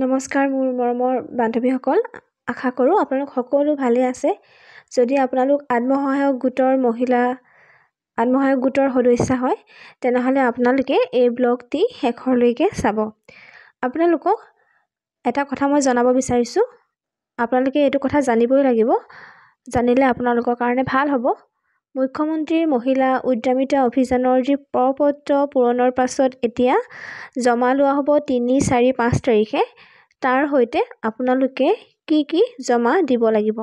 নমস্কাৰ মোৰ মৰমৰ বান্ধৱীসকল, আশা কৰোঁ আপোনালোক সকলো ভালে আছে। যদি আপোনালোক আত্মসহায়ক গোটৰ সদস্য হয় তেনেহ'লে আপোনালোকে এই ব্লগটি শেষলৈকে চাব। আপোনালোকক এটা কথা মই জনাব বিচাৰিছোঁ, আপোনালোকে এইটো কথা জানিবই লাগিব, জানিলে আপোনালোকৰ কাৰণে ভাল হ'ব। মুখ্যমন্ত্ৰীৰ মহিলা উদ্যমিতা অভিযানৰ যি প্ৰপত্ৰ পূৰণৰ পাছত এতিয়া জমা লোৱা হ'ব 3, 4, 5 তাৰিখে, তাৰ সৈতে আপোনালোকে কি জমা দিব লাগিব।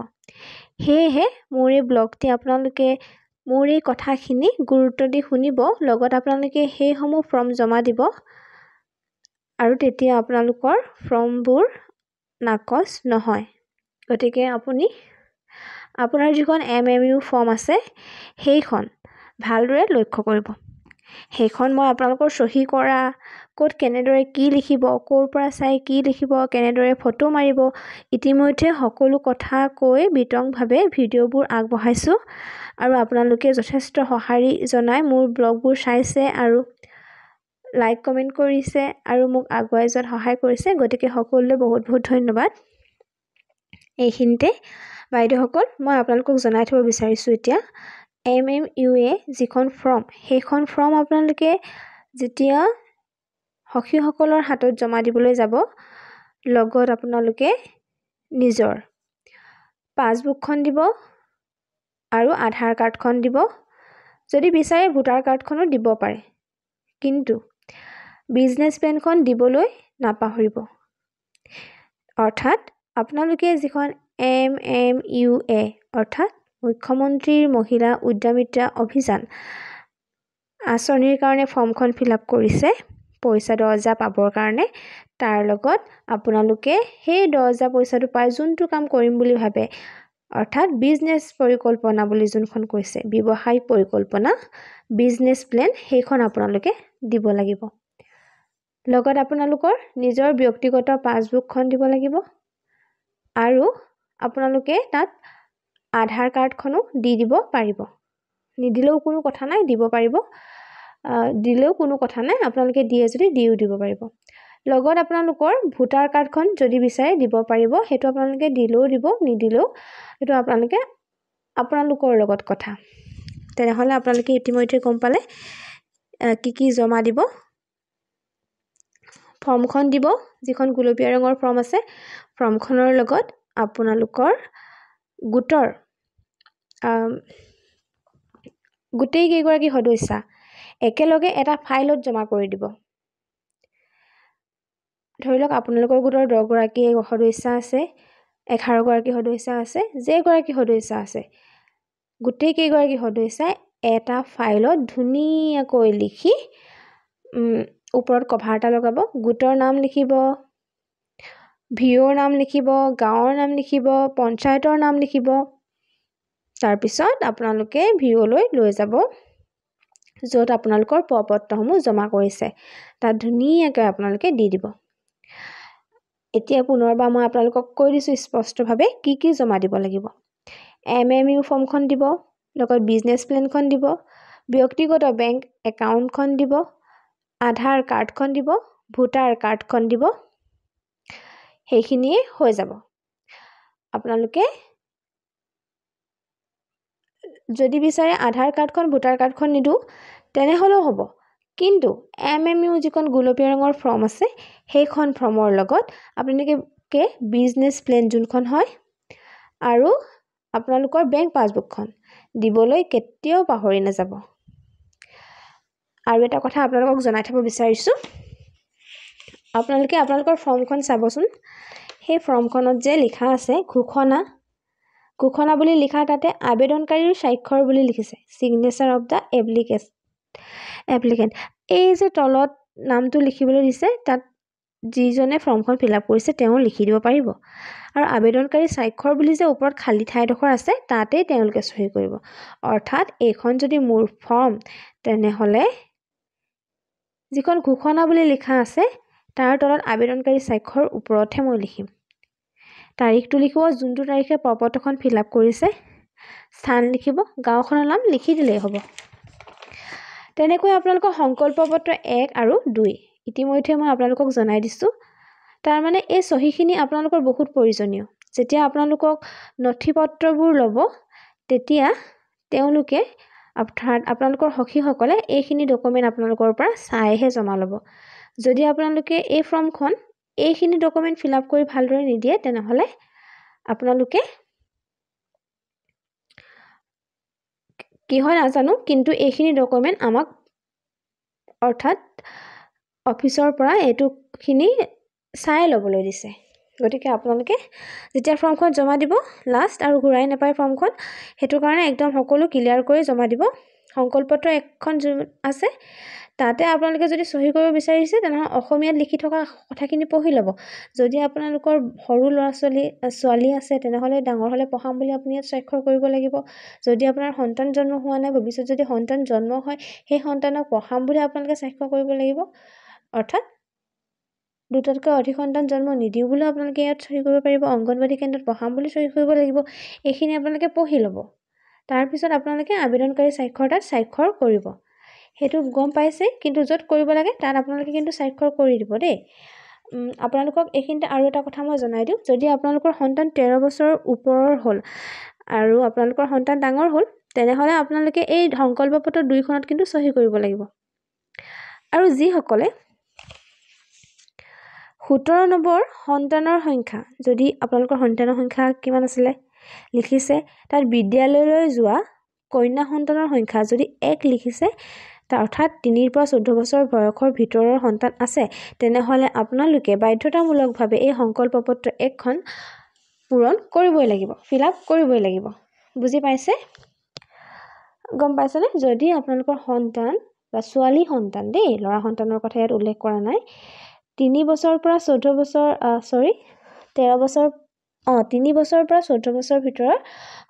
সেয়েহে মোৰ এই ব্লগটি আপোনালোকে মোৰ এই কথাখিনি গুৰুত্ব দি শুনিব, লগত আপোনালোকে সেইসমূহ ফৰ্ম জমা দিব আৰু তেতিয়া আপোনালোকৰ ফৰ্মবোৰ নাকচ নহয়। গতিকে আপোনাৰ যিখন MMU ফৰ্ম আছে সেইখন ভালদৰে লক্ষ্য কৰিব। সেইখন মই আপোনালোকৰ চহী কৰা, ক'ত কেনেদৰে কি লিখিব, ক'ৰ পৰা চাই কি লিখিব, কেনেদৰে ফটো মাৰিব, ইতিমধ্যে সকলো কথা কৈ বিতংভাৱে ভিডিঅ'বোৰ আগবঢ়াইছোঁ আৰু আপোনালোকে যথেষ্ট সঁহাৰি জনাই মোৰ ব্লগবোৰ চাইছে আৰু লাইক কমেণ্ট কৰিছে আৰু মোক আগুৱাই যোৱাত সহায় কৰিছে। গতিকে সকলোলৈ বহুত বহুত ধন্যবাদ। এইখিনিতে বাইদেউসকল মই আপোনালোকক জনাই থ'ব বিচাৰিছোঁ, এতিয়া MMUA যিখন ফৰ্ম, সেইখন ফৰ্ম আপোনালোকে যেতিয়া সখীসকলৰ হাতত জমা দিবলৈ যাব, লগত আপোনালোকে নিজৰ পাছবুকখন দিব আৰু আধাৰ কাৰ্ডখন দিব। যদি বিচাৰে ভোটাৰ কাৰ্ডখনো দিব পাৰে, কিন্তু বিজনেছ প্লেনখন দিবলৈ নাপাহৰিব। অৰ্থাৎ আপোনালোকে যিখন MMUA অৰ্থাৎ মুখ্যমন্ত্ৰীৰ মহিলা উদ্যমিতা অভিযান আঁচনিৰ কাৰণে ফৰ্মখন ফিল আপ কৰিছে, পইচা 10,000 পাবৰ কাৰণে, তাৰ লগত আপোনালোকে সেই 10,000 পইচাটো পাই যোনটো কাম কৰিম বুলি ভাবে, অৰ্থাৎ বিজনেছ পৰিকল্পনা বুলি যোনখন কৈছে, ব্যৱসায়িক পৰিকল্পনা, বিজনেছ প্লেন, সেইখন আপোনালোকে দিব লাগিব। লগত আপোনালোকৰ নিজৰ ব্যক্তিগত পাছবুকখন দিব লাগিব আৰু আপোনালোকে তাত আধাৰ কাৰ্ডখনো দি দিব পাৰিব। নিদিলেও কোনো কথা নাই, দিব পাৰিব, দিলেও কোনো কথা নাই, আপোনালোকে দিয়ে যদি দিও দিব পাৰিব। লগত আপোনালোকৰ ভোটাৰ কাৰ্ডখন যদি বিচাৰে দিব পাৰিব, সেইটো আপোনালোকে দিলেও দিব, নিদিলেও সেইটো আপোনালোকৰ লগত কথা। তেনেহ'লে আপোনালোকে ইতিমধ্যে গম পালে কি জমা দিব। ফৰ্মখন দিব, যিখন গুলপীয়া ৰঙৰ ফৰ্ম আছে, ফৰ্মখনৰ লগত আপোনালোকৰ গোটৰ গোটেই কেইগৰাকী সদস্য একেলগে এটা ফাইলত জমা কৰি দিব। ধৰি লওক আপোনালোকৰ গোটৰ 10 গৰাকী সদস্য আছে, 11 গৰাকী সদস্য আছে, যেইগৰাকী সদস্য আছে, গোটেই কেইগৰাকী সদস্যই এটা ফাইলত ধুনীয়াকৈ লিখি ওপৰত কভাৰ এটা লগাব। গোটৰ নাম লিখিব, ভিঅ'ৰ নাম লিখিব, গাঁৱৰ নাম লিখিব, পঞ্চায়তৰ নাম লিখিব। তাৰপিছত আপোনালোকে ভিঅ'লৈ লৈ যাব, য'ত আপোনালোকৰ প্ৰপত্ৰসমূহ জমা কৰিছে, তাত ধুনীয়াকৈ আপোনালোকে দি দিব। এতিয়া পুনৰবাৰ মই আপোনালোকক কৈ দিছোঁ স্পষ্টভাৱে কি জমা দিব লাগিব। MMU ফৰ্মখন দিব, লগত বিজনেছ প্লেনখন দিব, ব্যক্তিগত বেংক একাউণ্টখন দিব, আধাৰ কাৰ্ডখন দিব, ভোটাৰ কাৰ্ডখন দিব। সেইখিনিয়ে হৈ যাব। আপোনালোকে যদি বিচাৰে আধাৰ কাৰ্ডখন, ভোটাৰ কাৰ্ডখন নিদিওঁ তেনেহ'লেও হ'ব, কিন্তু MMU যিখন গুলপীয়া ৰঙৰ ফৰ্ম আছে, সেইখন ফৰ্মৰ লগত আপোনালোকে বিজনেছ প্লেন যোনখন হয় আৰু আপোনালোকৰ বেংক পাছবুকখন দিবলৈ কেতিয়াও পাহৰি নাযাব। আৰু এটা কথা আপোনালোকক জনাই থ'ব বিচাৰিছোঁ, আপোনালোকে আপোনালোকৰ ফৰ্মখন চাবচোন। সেই ফৰ্মখনত যে লিখা আছে ঘোষণা বুলি লিখা, তাতে আবেদনকাৰীৰ স্বাক্ষৰ বুলি লিখিছে, চিগনেচাৰ অফ দ্য এপ্লিকেণ্ট। এই যে তলত নামটো লিখিবলৈ দিছে, তাত যিজনে ফৰ্মখন ফিল আপ কৰিছে তেওঁ লিখি দিব পাৰিব। আৰু আবেদনকাৰী স্বাক্ষৰ বুলি যে ওপৰত খালী ঠাইডোখৰ আছে, তাতেই তেওঁলোকে চহী কৰিব। অৰ্থাৎ এইখন যদি মোৰ ফৰ্ম, তেনেহ'লে যিখন ঘোষণা বুলি লিখা আছে তাৰ তলত আবেদনকাৰী স্বাক্ষৰ ওপৰতহে মই লিখিম। তাৰিখটো লিখিব, যোনটো তাৰিখে প্ৰপত্ৰখন ফিল আপ কৰিছে, স্থান লিখিব, গাঁওখনৰ নাম লিখি দিলেই হ'ব। তেনেকৈ আপোনালোকৰ সংকল্প পত্ৰ 1 আৰু 2 ইতিমধ্যে মই আপোনালোকক জনাই দিছোঁ। তাৰ মানে এই চহীখিনি আপোনালোকৰ বহুত প্ৰয়োজনীয়। যেতিয়া আপোনালোকক নথি-পত্ৰবোৰ ল'ব তেতিয়া তেওঁলোকে অৰ্থাৎ আপোনালোকৰ সখীসকলে এইখিনি ডকুমেণ্ট আপোনালোকৰ পৰা চাইহে জমা ল'ব। যদি আপোনালোকে এই ফৰ্মখন এইখিনি ডকুমেণ্ট ফিল আপ কৰি ভালদৰে নিদিয়ে তেনেহ'লে আপোনালোকে কি হয় নাজানো, কিন্তু এইখিনি ডকুমেণ্ট আমাক অৰ্থাৎ অফিচৰ পৰা এইটোখিনি চাই ল'বলৈ দিছে। গতিকে আপোনালোকে যেতিয়া ফৰ্মখন জমা দিব লাষ্ট আৰু ঘূৰাই নাপায় ফৰ্মখন, সেইটো কাৰণে একদম সকলো ক্লিয়াৰ কৰি জমা দিব। সংকল্পপত্ৰ এখন আছে, তাতে আপোনালোকে যদি চহী কৰিব বিচাৰিছে তেনেহ'লে অসমীয়াত লিখি থকা কথাখিনি পঢ়ি ল'ব। যদি আপোনালোকৰ সৰু ছোৱালী আছে তেনেহ'লে ডাঙৰ হ'লে পঢ়াম বুলি আপুনি ইয়াত স্বাক্ষৰ কৰিব লাগিব। যদি আপোনাৰ সন্তান জন্ম হোৱা নাই, ভৱিষ্যত যদি সন্তান জন্ম হয় সেই সন্তানক পঢ়াম বুলি আপোনালোকে স্বাক্ষৰ কৰিব লাগিব। অৰ্থাৎ দুটাতকৈ অধিক সন্তান জন্ম নিদিওঁ বুলিও আপোনালোকে ইয়াত চহী কৰিব পাৰিব। অংগনবাড়ী কেন্দ্ৰত পঢ়াম বুলি চহী কৰিব লাগিব। এইখিনি আপোনালোকে পঢ়ি ল'ব। তাৰপিছত আপোনালোকে আবেদনকাৰী স্বাক্ষৰ তাত স্বাক্ষৰ কৰিব। সেইটো গম পাইছে, কিন্তু য'ত কৰিব লাগে তাত আপোনালোকে কিন্তু স্বাক্ষৰ কৰি দিব দেই। আপোনালোকক এইখিনিতে আৰু এটা কথা মই জনাই দিওঁ, যদি আপোনালোকৰ সন্তান 13 বছৰৰ ওপৰৰ হ'ল আৰু আপোনালোকৰ সন্তান ডাঙৰ হ'ল তেনেহ'লে আপোনালোকে এই সংকল্পপত্ৰ 2খনত কিন্তু চহী কৰিব লাগিব। আৰু যিসকলে 17 নম্বৰ সন্তানৰ সংখ্যা, যদি আপোনালোকৰ সন্তানৰ সংখ্যা কিমান আছিলে লিখিছে, তাত বিদ্যালয়লৈ যোৱা কন্যা সন্তানৰ সংখ্যা যদি 1 লিখিছে, অৰ্থাৎ 3 পৰা 14 বছৰ বয়সৰ ভিতৰৰ সন্তান আছে, তেনেহ'লে আপোনালোকে বাধ্যতামূলকভাৱে এই সংকল্পপত্ৰ 1খন পূৰণ কৰিবই লাগিব, ফিল আপ কৰিবই লাগিব। বুজি পাইছে? গম পাইছেনে? যদি আপোনালোকৰ সন্তান বা ছোৱালী সন্তান দেই, ল'ৰা সন্তানৰ কথা ইয়াত উল্লেখ কৰা নাই, 3 বছৰৰ পৰা 14 বছৰ 13 বছৰ 3 বছৰৰ পৰা 14 বছৰ ভিতৰৰ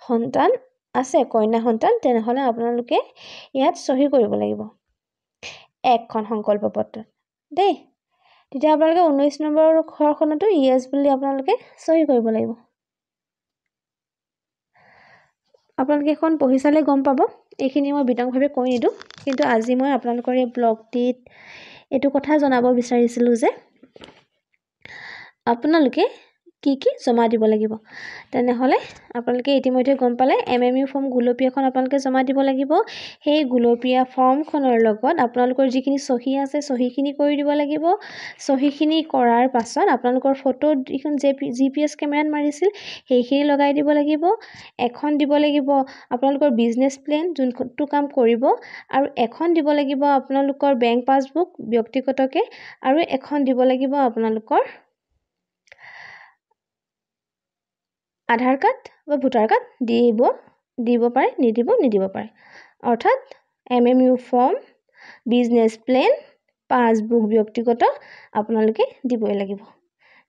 সন্তান আছে, কন্যা সন্তান, তেনেহ'লে আপোনালোকে ইয়াত চহী কৰিব লাগিব 1খন সংকল্পপত্ৰত দেই। তেতিয়া আপোনালোকে 19 নম্বৰ ঘৰখনতো ইয়েছ বুলি আপোনালোকে চহী কৰিব লাগিব। আপোনালোকে এখন পঢ়ি চালে গম পাব। এইখিনি মই বিতংভাৱে কৈ নিদিওঁ, কিন্তু আজি মই আপোনালোকৰ এই ব্লগটিত এইটো কথা জনাব বিচাৰিছিলোঁ যে আপোনালোকে কি জমা দিব লাগিব। তেনেহ'লে আপোনালোকে ইতিমধ্যে গম পালে MMU ফৰ্ম গুলপীয়া এখন আপোনালোকে জমা দিব লাগিব। সেই গুলপীয়া ফৰ্মখনৰ লগত আপোনালোকৰ যিখিনি চহী আছে চহীখিনি কৰি দিব লাগিব। চহীখিনি কৰাৰ পাছত আপোনালোকৰ ফটো যিখন GPS কেমেৰাত মাৰিছিল সেইখিনি লগাই দিব লাগিব। এখন দিব লাগিব আপোনালোকৰ বিজনেছ প্লেন যোনটো কাম কৰিব, আৰু এখন দিব লাগিব আপোনালোকৰ বেংক পাছবুক ব্যক্তিগতকে, আৰু এখন দিব লাগিব আপোনালোকৰ আধাৰ কাৰ্ড বা ভোটাৰ কাৰ্ড। দিব পাৰে, নিদিব পাৰে। অৰ্থাৎ MMU form, business plan, passbook ব্যক্তিগত আপোনালোকে দিবই লাগিব।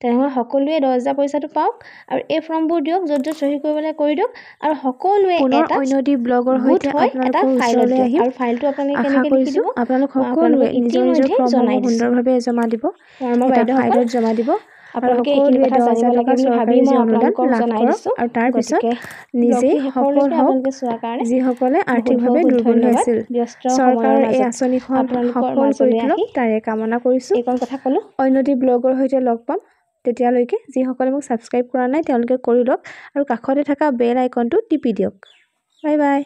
তেনেহ'লে সকলোৱে 10,000 পইচাটো পাওক আৰু এই ফৰ্মবোৰ দিয়ক, য'ত চহী কৰিবলৈ কৰি দিয়ক, আৰু সকলোৱে এটা অন্যটি ব্লগৰ সৈতে আপোনালোকৰ ওচৰলৈ আহিম। আৰু ফাইলটো আপোনালোকে কেনেকৈ লিখি দিব, আপোনালোক সকলোৱে নিজৰ ফৰ্মসমূহ সুন্দৰভাৱে জমা দিব, এটা ফাইলত জমা দিব। আপোনালোকে এইখিনি কথা জানিব লাগে বুলি ভাবি মই আপোনালোকক জনাই দিছোঁ। আৰু তাৰপিছত নিজে সফল হওক যিসকলে আৰ্থিকভাৱে দুৰ্বল হৈ আছিল। চৰকাৰৰ এই আঁচনিখন সফল কৰি তোলক তাৰে কামনা কৰিছোঁ। এইকণ কথা ক'লোঁ। অন্যটি ব্লগৰ সৈতে লগ পাম। তেতিয়ালৈকে যিসকলে মোক ছাবস্ক্ৰাইব কৰা নাই তেওঁলোকে কৰি লওক আৰু কাষতে থকা বেল আইকনটো টিপি দিয়ক। Bye bye.